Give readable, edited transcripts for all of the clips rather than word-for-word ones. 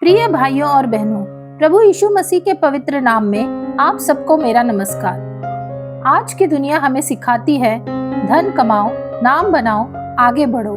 प्रिय भाइयों और बहनों, प्रभु यीशु मसीह के पवित्र नाम में आप सबको मेरा नमस्कार। आज की दुनिया हमें सिखाती है धन कमाओ, नाम बनाओ, आगे बढ़ो।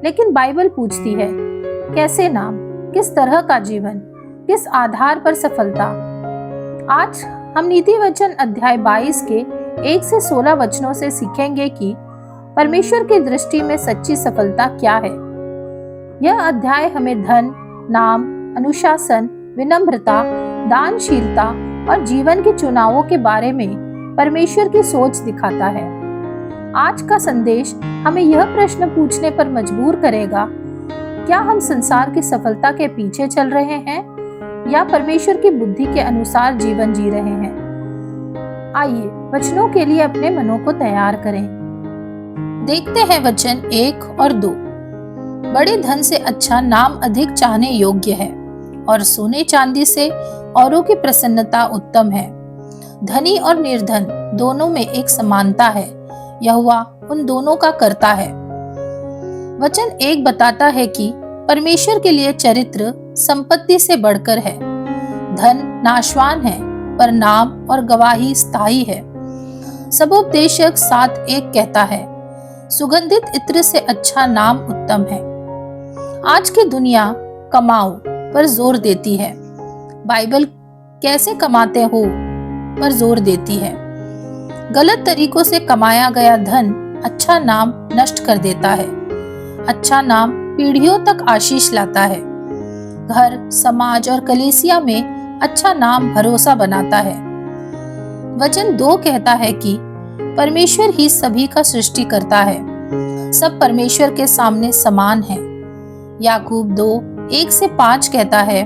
लेकिन बाइबल पूछती है, कैसे नाम, किस तरह का जीवन, किस आधार पर सफलता। आज हम नीति वचन अध्याय 22 के 1 से 16 वचनों से सीखेंगे कि परमेश्वर की दृष्टि में सच्ची सफलता क्या है। यह अध्याय हमें धन, नाम, अनुशासन, विनम्रता, दानशीलता और जीवन के चुनावों के बारे में परमेश्वर की सोच दिखाता है। आज का संदेश हमें यह प्रश्न पूछने पर मजबूर करेगा, क्या हम संसार की सफलता के पीछे चल रहे हैं या परमेश्वर की बुद्धि के अनुसार जीवन जी रहे हैं। आइए वचनों के लिए अपने मनों को तैयार करें। देखते हैं वचन 1 और 2। बड़े धन से अच्छा नाम अधिक चाहने योग्य है और सोने चांदी से औरों की प्रसन्नता उत्तम है। धनी और निर्धन दोनों में एक समानता है, यहोवा उन दोनों का करता है। वचन 1 बताता है कि परमेश्वर के लिए चरित्र संपत्ति से बढ़कर है। धन नाशवान है पर नाम और गवाही स्थायी है। सबोपदेशक 7:1 कहता है, सुगंधित इत्र से अच्छा नाम उत्तम है। आज की दुनिया कमाओ पर जोर देती है। बाइबल कैसे कमाते हो पर जोर देती है। गलत तरीकों से कमाया गया धन अच्छा नाम नष्ट कर देता है। अच्छा नाम पीढ़ियों तक आशीष लाता है। घर, समाज और कलीसिया में अच्छा नाम भरोसा बनाता है। वचन 2 कहता है कि परमेश्वर ही सभी का सृष्टि करता है। सब परमेश्वर के सामने समान है। याकूब 2:1 से 5 कहता है,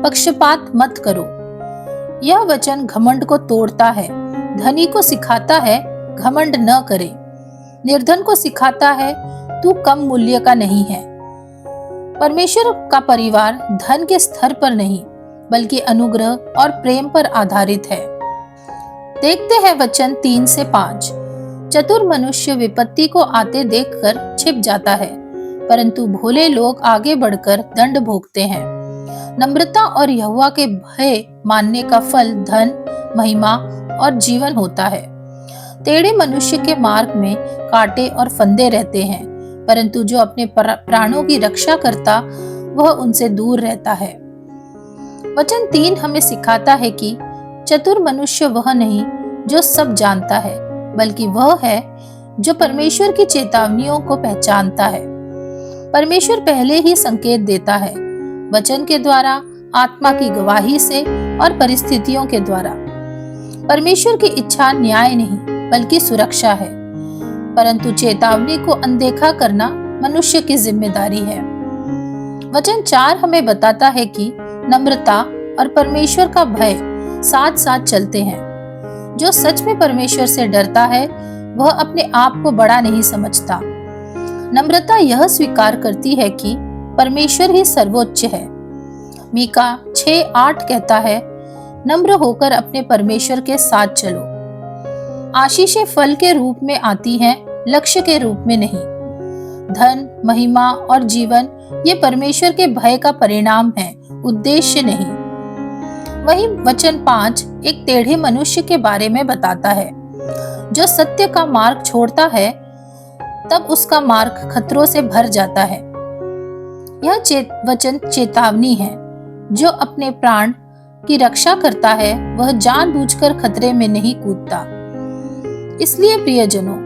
पक्षपात मत करो। यह वचन घमंड को तोड़ता है। धनी को सिखाता है घमंड न करे। निर्धन को सिखाता है तू कम मूल्य का नहीं है। परमेश्वर का परिवार धन के स्तर पर नहीं बल्कि अनुग्रह और प्रेम पर आधारित है। देखते हैं वचन 3 से 5। चतुर मनुष्य विपत्ति को आते देखकर छिप जाता है, परंतु भोले लोग आगे बढ़कर दंड भोगते हैं। नम्रता और यहोवा के भय मानने का फल धन, महिमा और जीवन होता है। टेढ़े मनुष्य के मार्ग में कांटे और फंदे रहते हैं, परंतु जो अपने प्राणों की रक्षा करता वह उनसे दूर रहता है। वचन 3 हमें सिखाता है कि चतुर मनुष्य वह नहीं जो सब जानता है, बल्कि वह है जो परमेश्वर की चेतावनियों को पहचानता है। परमेश्वर पहले ही संकेत देता है, वचन के द्वारा, आत्मा की गवाही से और परिस्थितियों के द्वारा। परमेश्वर की इच्छा न्याय नहीं बल्कि सुरक्षा है, परंतु चेतावनी को अनदेखा करना मनुष्य की जिम्मेदारी है। वचन 4 हमें बताता है कि नम्रता और परमेश्वर का भय साथ साथ चलते हैं। जो सच में परमेश्वर से डरता है वह अपने आप को बड़ा नहीं समझता। नम्रता यह स्वीकार करती है कि परमेश्वर ही सर्वोच्च है। मीका 6:8 कहता है, नम्र होकर अपने परमेश्वर के साथ चलो। आशीषें फल के रूप में आती हैं, लक्ष्य के रूप में नहीं। धन, महिमा और जीवन ये परमेश्वर के भय का परिणाम है, उद्देश्य नहीं। वही वचन 5 एक टेढ़े मनुष्य के बारे में बताता है। जो सत्य का मार्ग छोड़ता है तब उसका मार्ग खतरों से भर जाता है। यह वचन चेतावनी है। जो अपने प्राण की रक्षा करता है वह जानबूझकर खतरे में नहीं कूदता। इसलिए प्रियजनों,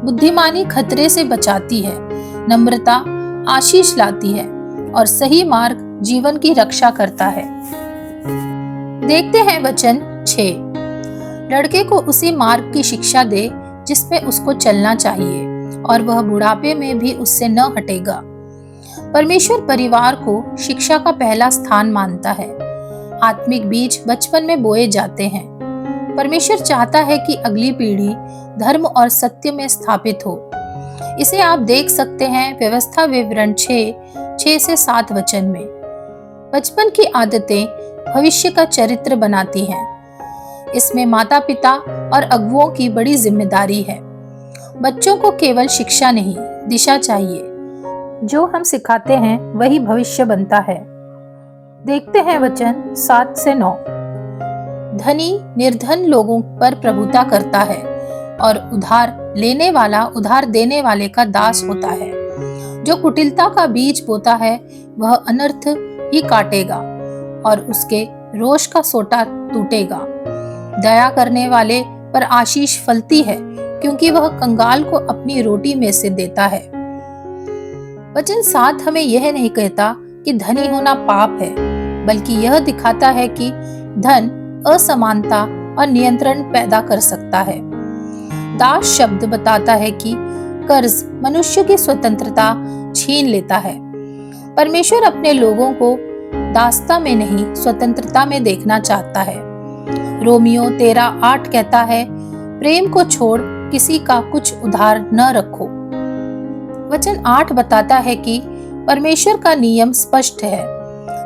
बुद्धिमानी खतरे से बचाती है, नम्रता आशीष लाती है और सही मार्ग जीवन की रक्षा करता है। देखते हैं वचन 6। लड़के को उसी मार्ग की शिक्षा दे जिसमें उसको चलना चाहिए और वह बुढ़ापे में भी उससे न हटेगा। परमेश्वर परिवार को शिक्षा का पहला स्थान मानता है। आत्मिक बीज बचपन में बोए जाते हैं। परमेश्वर चाहता है कि अगली पीढ़ी धर्म और सत्य में स्थापित हो। इसे आप देख सकते हैं व्यवस्था विवरण 6 से 7 वचन में। बचपन की आदतें भविष्य का चरित्र बनाती हैं। इसमें माता पिता और अगुओं की बड़ी जिम्मेदारी है। बच्चों को केवल शिक्षा नहीं, दिशा चाहिए। जो हम सिखाते हैं वही भविष्य बनता है। देखते हैं वचन 7 से 9। धनी निर्धन लोगों पर प्रभुता करता है और उधार लेने वाला उधार देने वाले का दास होता है। जो कुटिलता का बीज बोता है वह अनर्थ ही काटेगा और उसके रोष का सोटा टूटेगा। दया करने वाले पर आशीष फलती है क्योंकि वह कंगाल को अपनी रोटी में से देता है। वचन 7 हमें यह नहीं कहता कि धनी होना पाप है, बल्कि यह दिखाता है कि धन असमानता और नियंत्रण पैदा कर सकता है। दास शब्द बताता है कि कर्ज मनुष्य की स्वतंत्रता छीन लेता है। परमेश्वर अपने लोगों को दासता में नहीं स्वतंत्रता में देखना चाहता है। रोमियो 13:8 कहता है, प्रेम को छोड़ किसी का कुछ उधार न रखो। वचन 8 बताता है कि परमेश्वर का नियम स्पष्ट है,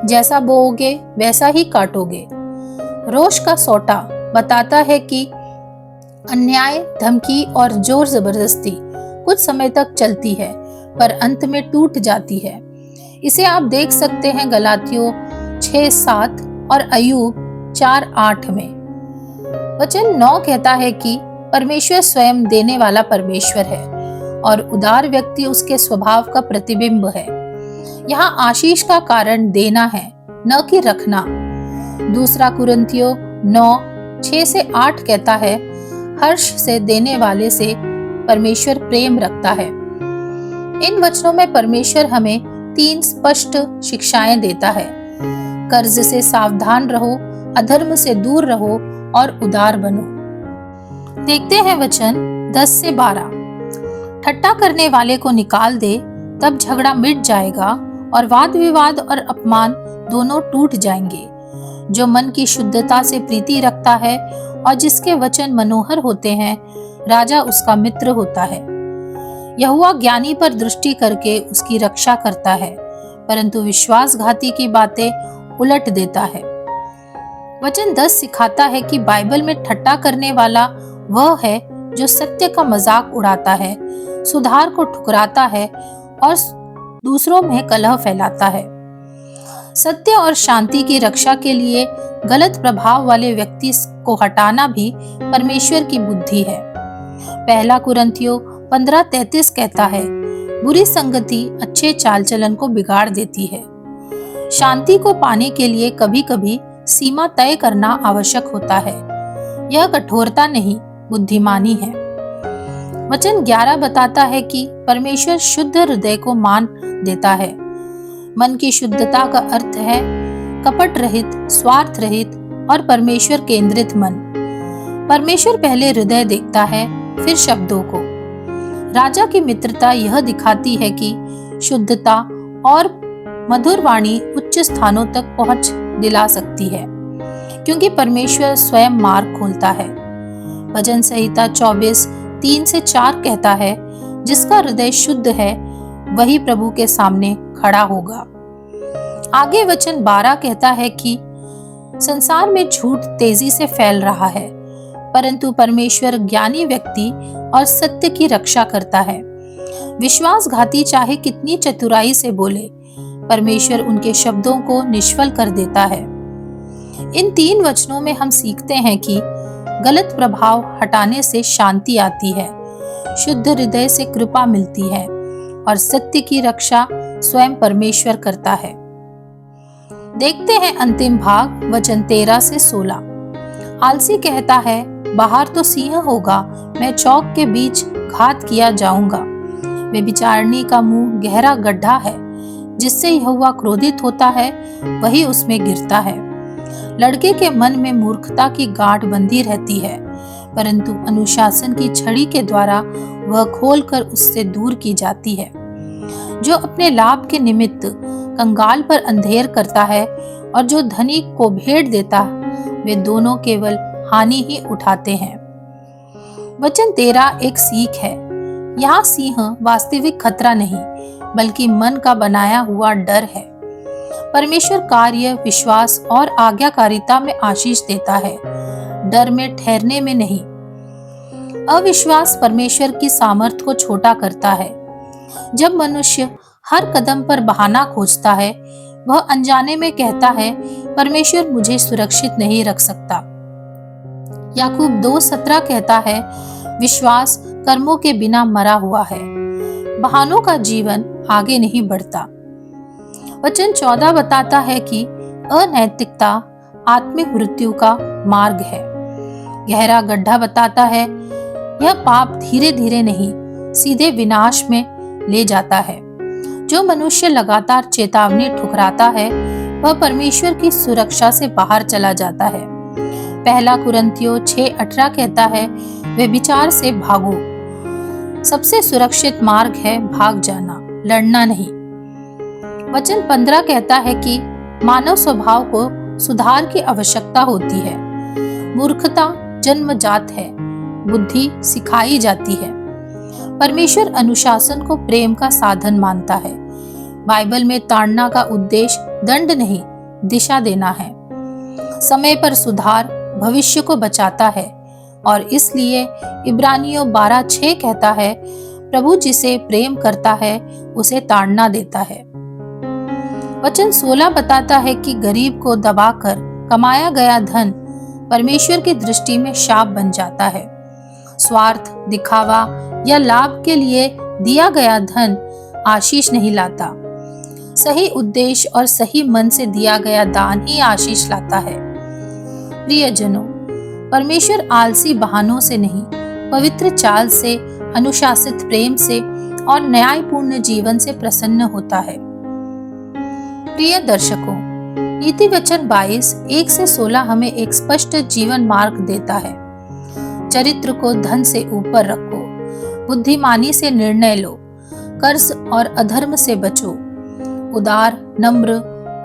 जैसा बोओगे वैसा ही काटोगे। रोष का सोटा बताता है कि अन्याय, धमकी और जोर जबरदस्ती कुछ समय तक चलती है पर अंत में टूट जाती है। इसे आप देख सकते हैं गलातियों 6:7 और अय्यूब 4:8 में। वचन 9 कहता है कि परमेश्वर स्वयं देने वाला परमेश्वर है और उदार व्यक्ति उसके स्वभाव का प्रतिबिंब है। यहाँ आशीष का कारण देना है, न कि रखना। दूसरा कुरिन्थियों 9:6 से 8 कहता है, हर्ष से देने वाले से परमेश्वर प्रेम रखता है। इन वचनों में परमेश्वर हमें 3 स्पष्ट शिक्षाएं देता है। कर्ज से सावधान रहो, अधर्म से दूर रहो और उदार बनो। देखते हैं वचन 10 से 12। ठट्टा करने वाले को निकाल दे, तब झगड़ा मिट जाएगा और वाद विवाद और अपमान दोनों टूट जाएंगे। जो मन की शुद्धता से प्रीति रखता है और जिसके वचन मनोहर होते हैं, राजा उसका मित्र होता है। यहोवा ज्ञानी पर दृष्टि करके उसकी रक्षा करता है, परंतु विश्वासघाती की बातें उलट देता है। वचन 10 सिखाता है कि बाइबल में ठट्टा करने वाला वह है जो सत्य का मजाक उड़ाता है, सुधार को ठुकराता है और दूसरों में कलह फैलाता है। सत्य और शांति की रक्षा के लिए गलत प्रभाव वाले व्यक्ति को हटाना भी परमेश्वर की बुद्धि है। पहला कुरिन्थियों 15:33 कहता है, बुरी संगति अच्छे चाल चलन को बिगाड़ देती है। शांति को पाने के लिए कभी कभी सीमा तय करना आवश्यक होता है। यह कठोरता नहीं, बुद्धिमानी है। वचन 11 बताता है कि परमेश्वर शुद्ध हृदय को मान देता है। मन की शुद्धता का अर्थ है कपट रहित, स्वार्थ रहित और परमेश्वर केंद्रित मन। परमेश्वर पहले हृदय देखता है, फिर शब्दों को। राजा की मित्रता यह दिखाती है कि शुद्धता और मधुर वाणी उच्च स्थानों तक पहुंच दिला सकती है, क्योंकि परमेश्वर स्वयं मार्ग खोलता है। भजन संहिता 24:3 से 4 कहता है, जिसका हृदय शुद्ध है वही प्रभु के सामने खड़ा होगा। आगे वचन 12 कहता है कि संसार में झूठ तेजी से फैल रहा है, परंतु परमेश्वर ज्ञानी व्यक्ति और सत्य की रक्षा करता है। विश्वासघाती चाहे कितनी चतुराई से बोले, परमेश्वर उनके शब्दों को निष्फल कर देता है। इन 3 वचनों में हम सीखते हैं कि गलत प्रभाव हटाने से शांति आती है, शुद्ध हृदय से कृपा मिलती है और सत्य की रक्षा स्वयं परमेश्वर करता है। देखते हैं अंतिम भाग वचन 13 से 16। आलसी कहता है, बाहर तो सिंह होगा, मैं चौक के बीच घात किया जाऊंगा। व्यभिचारिणी का मुंह गहरा गड्ढा है, जिससे यहोवा क्रोधित होता है वही उसमें गिरता है। लड़के के मन में मूर्खता की गांठ बंधी रहती है, परंतु अनुशासन की छड़ी के द्वारा वह खोलकर उससे दूर की जाती है। जो अपने लाभ के निमित्त कंगाल पर अंधेर करता है और जो धनिक को भेंट देता, वे दोनों केवल हानि ही उठाते हैं। वचन 13 एक सीख है। यहाँ सिंह वास्तविक खतरा नहीं, बल्कि मन का बनाया हुआ डर है। परमेश्वर कार्य, विश्वास और आज्ञाकारिता में आशीष देता है, डर में ठहरने में नहीं। अविश्वास परमेश्वर की सामर्थ को छोटा करता है। जब मनुष्य हर कदम पर बहाना खोजता है, वह अनजाने में कहता है, परमेश्वर मुझे सुरक्षित नहीं रख सकता। याकूब 2:17 कहता है, विश्वास कर्मों के बिना मरा हुआ है, बहानों का जीवन आगे नहीं बढ़ता। वचन 14 बताता है कि अनैतिकता आत्मिक मृत्यु का मार्ग है। गहरा गड्ढा बताता है, यह पाप धीरे धीरे नहीं सीधे विनाश में ले जाता है। जो मनुष्य लगातार चेतावनी ठुकराता है वह परमेश्वर की सुरक्षा से बाहर चला जाता है। पहला कुरिन्थियों 6:18 कहता है, व्यभिचार से भागो। सबसे सुरक्षित मार्ग है भाग जाना, लड़ना नहीं। वचन 15 कहता है कि मानव स्वभाव को सुधार की आवश्यकता होती है। मूर्खता जन्मजात है, बुद्धि सिखाई जाती है। परमेश्वर अनुशासन को प्रेम का साधन मानता है। बाइबल में ताड़ना का उद्देश्य दंड नहीं, दिशा देना है। समय पर सुधार भविष्य को बचाता है और इसलिए इब्रानियों 12:6 कहता है, प्रभु जिसे प्रेम करता है उसे ताड़ना देता है। वचन 16 बताता है कि गरीब को दबाकर कमाया गया धन परमेश्वर की दृष्टि में शाप बन जाता है। स्वार्थ, दिखावा या लाभ के लिए दिया गया धन आशीष नहीं लाता। सही उद्देश्य और सही मन से दिया गया दान ही आशीष लाता है। प्रियजनों, परमेश्वर आलसी बहानों से नहीं, पवित्र चाल से, अनुशासित प्रेम से और न्यायपूर्ण जीवन से प्रसन्न होता है। प्रिय दर्शकों, नीति वचन 22:1-16 हमें एक स्पष्ट जीवन मार्ग देता है। चरित्र को धन से ऊपर रखो, बुद्धिमानी से निर्णय लो, कर्ज और अधर्म से बचो, उदार, नम्र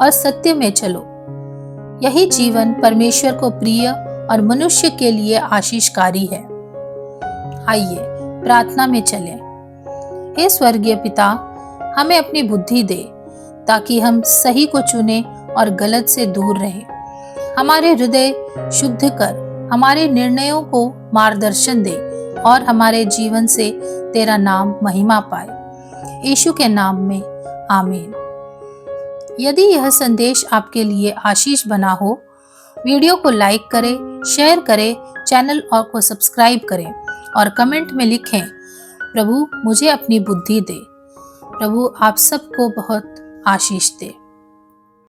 और सत्य में चलो। यही जीवन परमेश्वर को प्रिय और मनुष्य के लिए आशीषकारी है। आइए प्रार्थना में चलें। हे स्वर्गीय पिता, हमें अपनी बुद्धि दे ताकि हम सही को चुने और गलत से दूर रहें। हमारे हृदय शुद्ध कर, हमारे निर्णयों को मार्गदर्शन दे और हमारे जीवन से तेरा नाम महिमा पाए। यीशु के नाम में आमीन। यदि यह संदेश आपके लिए आशीष बना हो, वीडियो को लाइक करें, शेयर करें, चैनल को सब्सक्राइब करें और कमेंट में लिखें, प्रभु मुझे अपनी बुद्धि दे। प्रभु आप सबको बहुत आशीष दे।